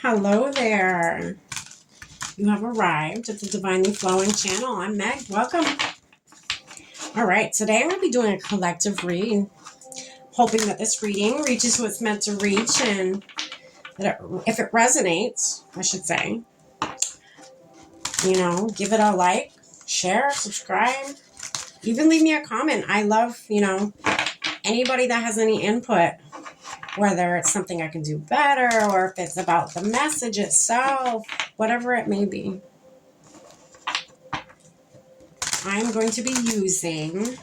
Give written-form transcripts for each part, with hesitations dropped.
Hello there. You have arrived at the Divinely Flowing channel. I'm Meg. Welcome. All right, today I'm going to be doing a collective read, hoping that this reading reaches who it's meant to reach, and that if it resonates, I should say, give it a like, share, subscribe, even leave me a comment. I love, anybody that has any input, whether it's something I can do better or if it's about the message itself, whatever it may be. I'm going to be using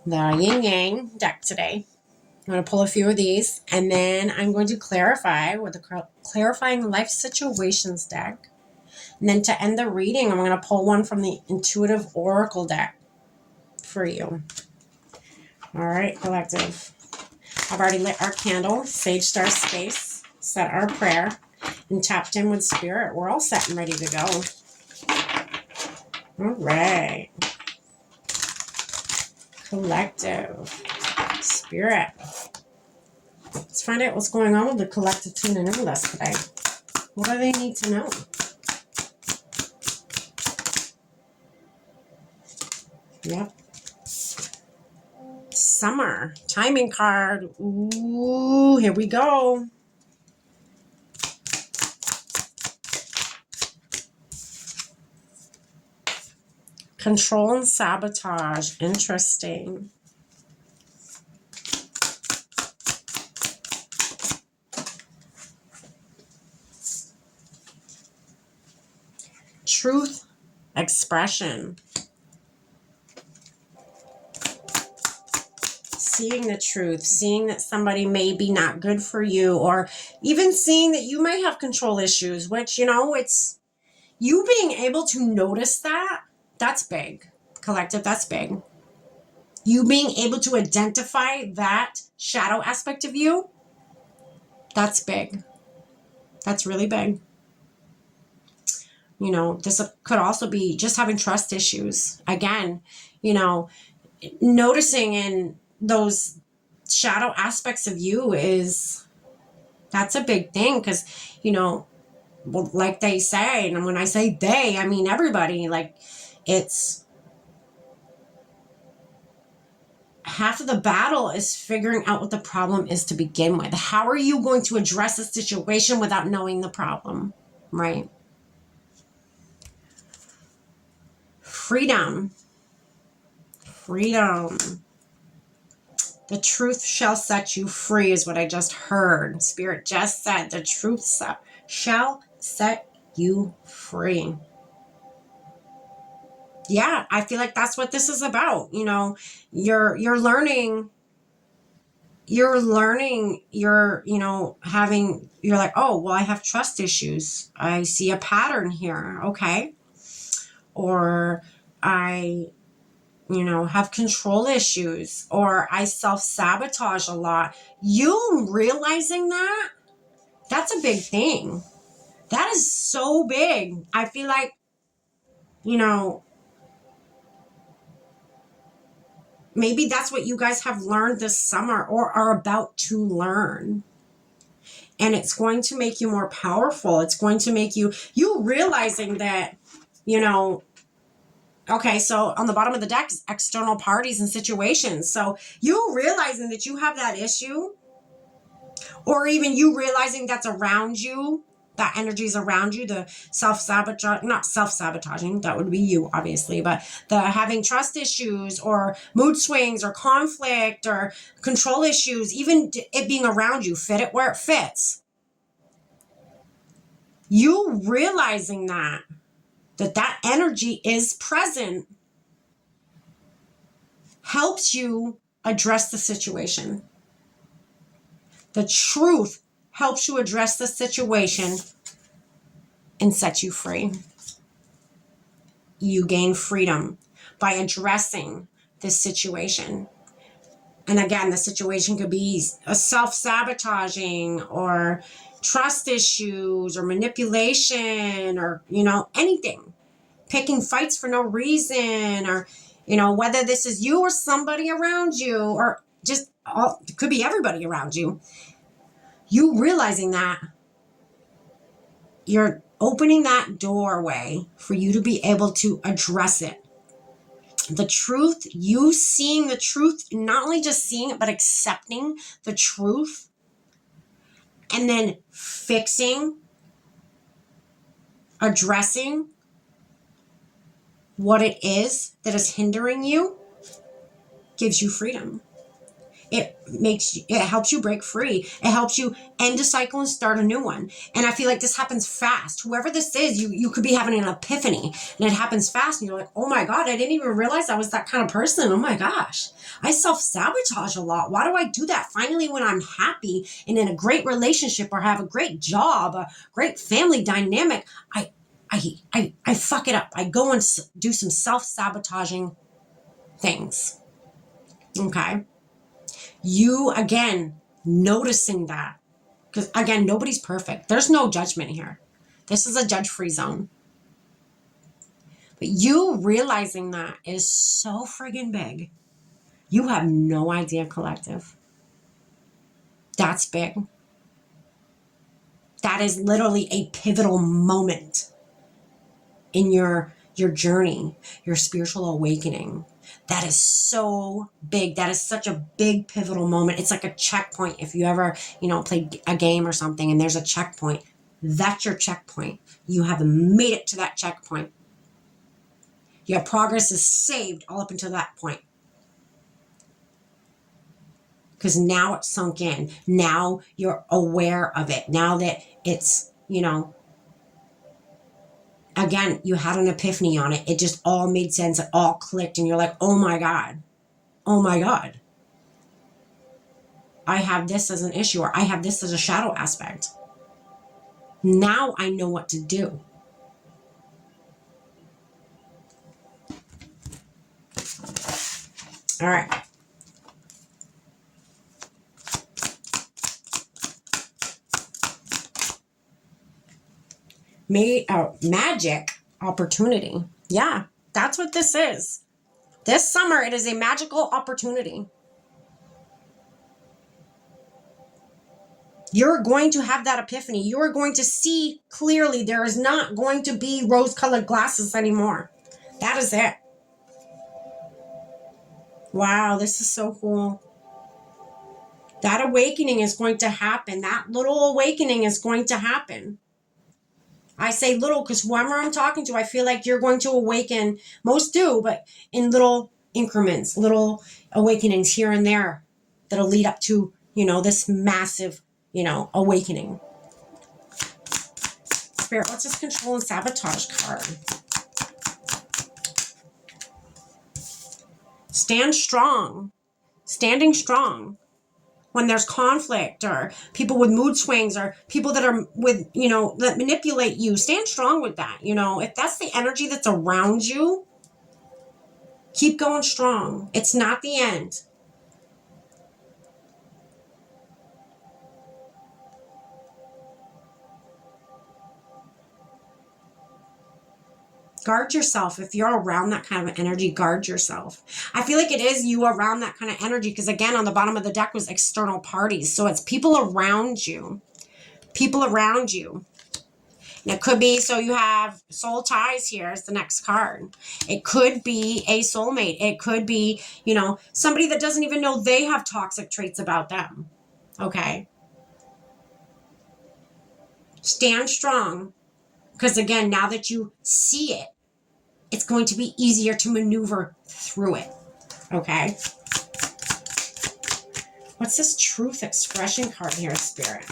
the Yin Yang deck today. I'm going to pull a few of these, and then I'm going to clarify with the Clarifying Life Situations deck. And then to end the reading, I'm going to pull one from the Intuitive Oracle deck for you. All right, collective. I've already lit our candle, Sage Star Space, said our prayer, and tapped in with Spirit. We're all set and ready to go. All right. Collective. Spirit. Let's find out what's going on with the collective tuning in with us today. What do they need to know? Yep. Summer. Timing card. Ooh, here we go. Control and sabotage. Interesting. Truth expression. Seeing the truth, seeing that somebody may be not good for you, or even seeing that you might have control issues, which, it's you being able to notice that. That's big. Collective, that's big. You being able to identify that shadow aspect of you, that's big. That's really big. This could also be just having trust issues. Again, noticing in those shadow aspects of you that's a big thing, because, well, like they say, and when I say they, I mean everybody, like it's half of the battle is figuring out what the problem is to begin with. How are you going to address a situation without knowing the problem, right? Freedom. The truth shall set you free is what I just heard. Spirit just said the truth shall set you free. Yeah, I feel like that's what this is about. You're learning, you're like, oh, well, I have trust issues. I see a pattern here. Okay. Or I have control issues, or I self-sabotage a lot. You realizing that, that's a big thing. That is so big. I feel like, maybe that's what you guys have learned this summer or are about to learn. And it's going to make you more powerful. It's going to make you realizing that, okay, so on the bottom of the deck is external parties and situations. So you realizing that you have that issue, or even you realizing that's around you, that energy is around you, the not self-sabotaging, that would be you, obviously, but the having trust issues or mood swings or conflict or control issues, even it being around you, fit it where it fits. You realizing that energy is present helps you address the situation. The truth helps you address the situation and set you free. You gain freedom by addressing this situation. And again, the situation could be a self-sabotaging or trust issues or manipulation or, anything. Picking fights for no reason, or, whether this is you or somebody around you, or just it could be everybody around you. You realizing that, you're opening that doorway for you to be able to address it. The truth, you seeing the truth, not only just seeing it, but accepting the truth, and then fixing, addressing what it is that is hindering you, gives you freedom. It helps you break free. It helps you end a cycle and start a new one. And I feel like this happens fast. Whoever this is, you could be having an epiphany and it happens fast and you're like, oh my God, I didn't even realize I was that kind of person. Oh my gosh. I self-sabotage a lot. Why do I do that? Finally, when I'm happy and in a great relationship or have a great job, a great family dynamic, I fuck it up. I go and do some self-sabotaging things. Okay. You, again, noticing that. Because, again, nobody's perfect. There's no judgment here. This is a judge-free zone. But you realizing that is so friggin' big. You have no idea, collective. That's big. That is literally a pivotal moment in your journey, your spiritual awakening. That is so big. That is such a big pivotal moment. It's like a checkpoint. If you ever, played a game or something and there's a checkpoint, that's your checkpoint. You have made it to that checkpoint. Your progress is saved all up until that point. Because now it's sunk in. Now you're aware of it. Now that it's, again, you had an epiphany on it. It just all made sense. It all clicked. And you're like, oh my God. Oh my God. I have this as an issue, or I have this as a shadow aspect. Now I know what to do. All right. Magic opportunity. Yeah, that's what this is. This summer, it is a magical opportunity. You're going to have that epiphany. You are going to see clearly. There is not going to be rose-colored glasses anymore. That is it. Wow, this is so cool. That awakening is going to happen. That little awakening is going to happen. I say little because whoever I'm talking to, I feel like you're going to awaken. Most do, but in little increments, little awakenings here and there that'll lead up to, this massive, awakening. Spirit, what's this control and sabotage card? Stand strong. Standing strong. When there's conflict or people with mood swings or people that are with, that manipulate you, stand strong with that. If that's the energy that's around you, keep going strong. It's not the end. Guard yourself. If you're around that kind of energy, guard yourself. I feel like it is you around that kind of energy because, again, on the bottom of the deck was external parties. So it's people around you. People around you. And it could be, so you have soul ties here as the next card. It could be a soulmate. It could be, somebody that doesn't even know they have toxic traits about them. Okay? Stand strong. Because, again, now that you see it, it's going to be easier to maneuver through it. Okay? What's this truth expression card here, Spirit?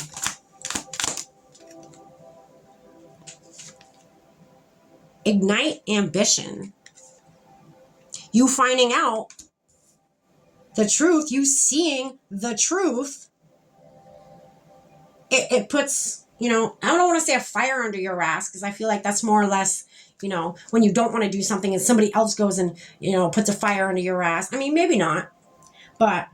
Ignite ambition. You finding out the truth, you seeing the truth, it puts, I don't want to say a fire under your ass because I feel like that's more or less, when you don't want to do something and somebody else goes and, puts a fire under your ass. I mean, maybe not, but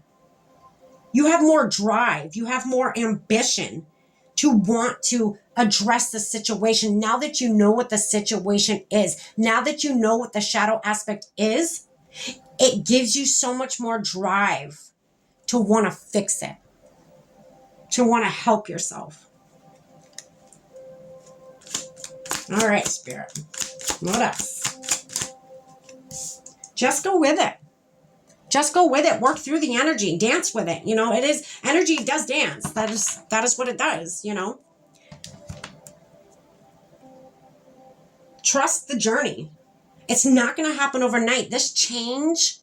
you have more drive. You have more ambition to want to address the situation. Now that you know what the situation is, now that you know what the shadow aspect is, it gives you so much more drive to want to fix it. to want to help yourself. All right, Spirit. What else? Just go with it. Just go with it. Work through the energy. Dance with it. You know, it is, energy does dance. That is what it does, you know. Trust the journey. It's not going to happen overnight. This change,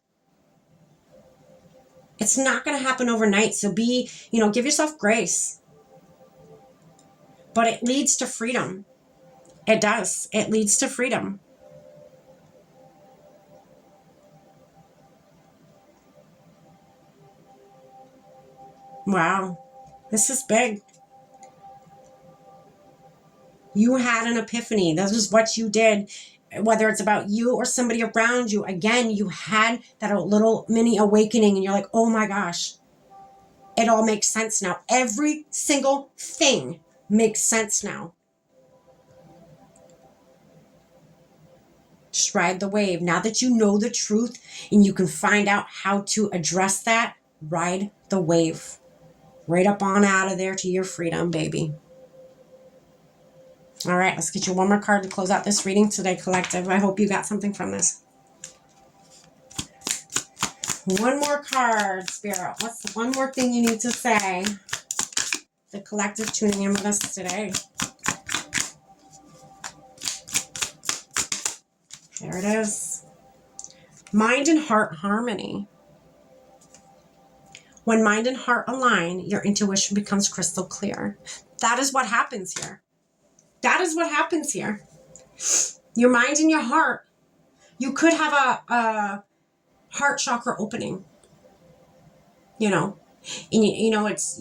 it's not going to happen overnight. So be, you know, give yourself grace. But it leads to freedom. It does. It leads to freedom. Wow. This is big. You had an epiphany. This is what you did. Whether it's about you or somebody around you, again, you had that little mini awakening and you're like, oh my gosh, it all makes sense now. Every single thing makes sense now. Just ride the wave. Now that you know the truth and you can find out how to address that, ride the wave. Right up on out of there to your freedom, baby. All right, let's get you one more card to close out this reading today, collective. I hope you got something from this. One more card, Spirit. What's the one more thing you need to say? The collective tuning in with us today. There it is. Mind and heart harmony. When mind and heart align, your intuition becomes crystal clear. That is what happens here. That is what happens here. Your mind and your heart. You could have a heart chakra opening. You know. And you know, it's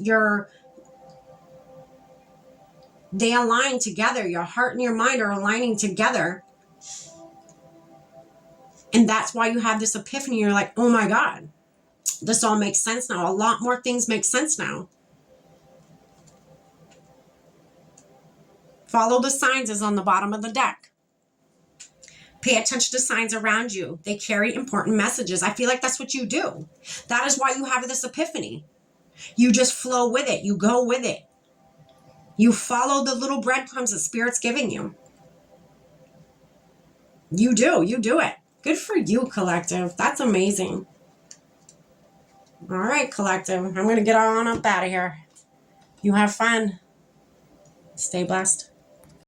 they align together. Your heart and your mind are aligning together. And that's why you have this epiphany. You're like, oh my God, this all makes sense now. A lot more things make sense now. Follow the signs is on the bottom of the deck. Pay attention to signs around you. They carry important messages. I feel like that's what you do. That is why you have this epiphany. You just flow with it. You go with it. You follow the little breadcrumbs that Spirit's giving you. You do. You do it. Good for you, collective. That's amazing. All right, collective. I'm going to get on up out of here. You have fun. Stay blessed.